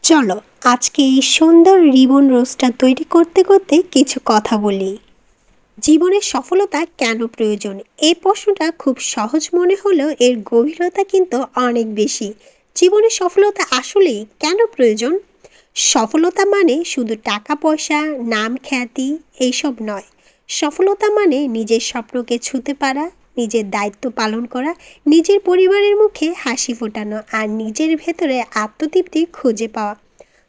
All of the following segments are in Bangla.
চলো আজকে এই সুন্দর রিবন রোজটা তৈরি করতে করতে কিছু কথা বলি। জীবনের সফলতা কেন প্রয়োজন? এই প্রশ্নটা খুব সহজ মনে হলেও এর গভীরতা কিন্তু অনেক বেশি। জীবনের সফলতা আসলেই কেন প্রয়োজন? সফলতা মানে শুধু টাকা পয়সা, নাম খ্যাতি এইসব নয়। সফলতা মানে নিজের স্বপ্নকে ছুঁতে পারা, নিজের দায়িত্ব পালন করা, নিজের পরিবারের মুখে হাসি ফোটানো আর নিজের ভেতরে আত্মতৃপ্তি খুঁজে পাওয়া।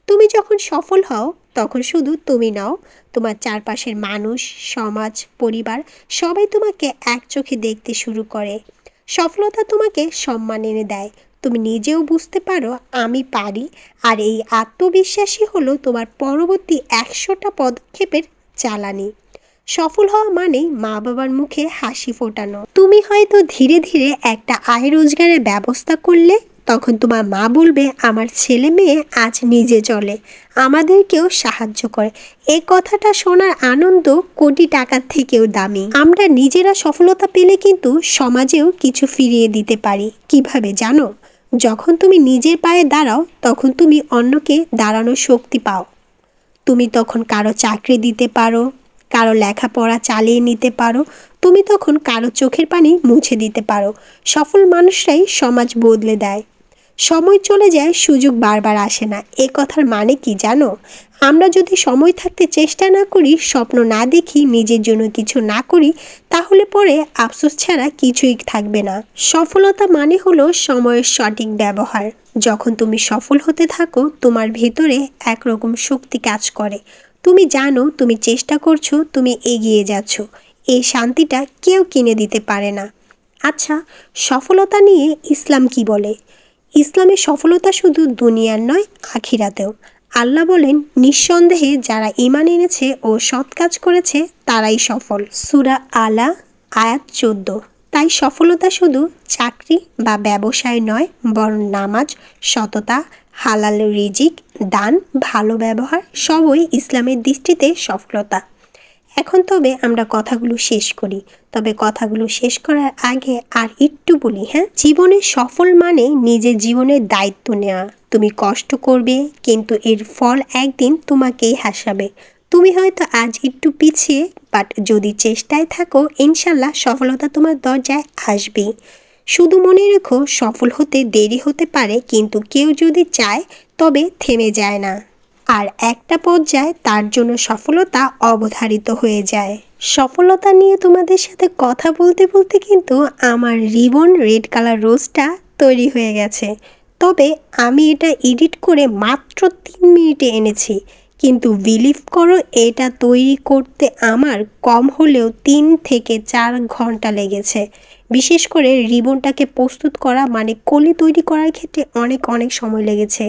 তুমি যখন সফল হও তখন শুধু তুমি নও, তোমার চারপাশের মানুষ, সমাজ, পরিবার সবাই তোমাকে এক চোখে দেখতে শুরু করে। সফলতা তোমাকে সম্মান এনে দেয়, তুমি নিজেও বুঝতে পারো আমি পারি, আর এই আত্মবিশ্বাসই হলো তোমার পরবর্তী 100টা পদক্ষেপের জ্বালানি। সফল হওয়া মানেই মা বাবার মুখে হাসি ফোটানো। তুমি হয়তো ধীরে ধীরে একটা আয় রোজগারের ব্যবস্থা করলে, তখন তোমার মা বলবে আমার ছেলে মেয়ে আজ নিজে চলে, আমাদেরকেও সাহায্য করে। এই কথাটা শোনার আনন্দ কোটি টাকার থেকেও দামি। আমরা নিজেরা সফলতা পেলে কিন্তু সমাজেও কিছু ফিরিয়ে দিতে পারি। কিভাবে জানো? যখন তুমি নিজের পায়ে দাঁড়াও তখন তুমি অন্যকে দাঁড়ানোর শক্তি পাও। তুমি তখন কারো চাকরি দিতে পারো, কারো লেখাপড়া চালিয়ে নিতে পারো, তুমি তখন কারো চোখের পানি মুছে দিতে পারো। সফল মানুষরাই সমাজ বদলে দেয়। সময় চলে যায়, সুযোগ বারবার আসে না। এ কথার মানে কি জানো? আমরা যদি সময় থাকতে চেষ্টা না করি, স্বপ্ন না দেখি, নিজের জন্য কিছু না করি, তাহলে পরে আফসোস ছাড়া কিছুই থাকবে না। সফলতা মানে হলো সময়ের সঠিক ব্যবহার। যখন তুমি সফল হতে থাকো তোমার ভেতরে একরকম শক্তি কাজ করে। তুমি জানো তুমি চেষ্টা করছো, তুমি এগিয়ে যাচ্ছ। এই শান্তিটা কেউ কিনে দিতে পারে না। আচ্ছা, সফলতা নিয়ে ইসলাম কি বলে? ইসলামের সফলতা শুধু দুনিয়ার নয়, আখিরাতেও। আল্লাহ বলেন, নিঃসন্দেহে যারা ঈমান এনেছে ও সৎ কাজ করেছে তারাই সফল। সূরা আলা আয়াত 14। তাই সফলতা শুধু চাকরি বা ব্যবসায় নয়, বরং নামাজ, সততা, হালাল রিজিক, দান, ভালো ব্যবহার সবই ইসলামের দৃষ্টিতে সফলতা। এখন তবে আমরা কথাগুলো শেষ করি। তবে কথাগুলো শেষ করার আগে আর একটু বলি, হ্যাঁ? জীবনে সফল মানে নিজের জীবনের দায়িত্ব নেওয়া। তুমি কষ্ট করবে, কিন্তু এর ফল একদিন তোমাকেই হাসাবে। তুমি হয়তো আজ একটু পিছিয়ে, বাট যদি চেষ্টায় থাকো ইনশাল্লাহ সফলতা তোমার দরজায় আসবেই। শুধু মনে রেখো, সফল হতে দেরি হতে পারে, কিন্তু কেউ যদি চায় তবে থেমে যায় না। আর একটা পর্যায়ে তার জন্য সফলতা অবধারিত হয়ে যায়। সফলতা নিয়ে তোমাদের সাথে কথা বলতে বলতে কিন্তু আমার রিবন রেড কালার রোজটা তৈরি হয়ে গেছে। তবে আমি এটা এডিট করে মাত্র 3 মিনিটে এনেছি, কিন্তু বিলিভ করো এটা তৈরি করতে আমার কম হলেও 3 থেকে 4 ঘন্টা লেগেছে। বিশেষ করে রিবনটাকে প্রস্তুত করা মানে কলি তৈরি করার ক্ষেত্রে অনেক সময় লেগেছে।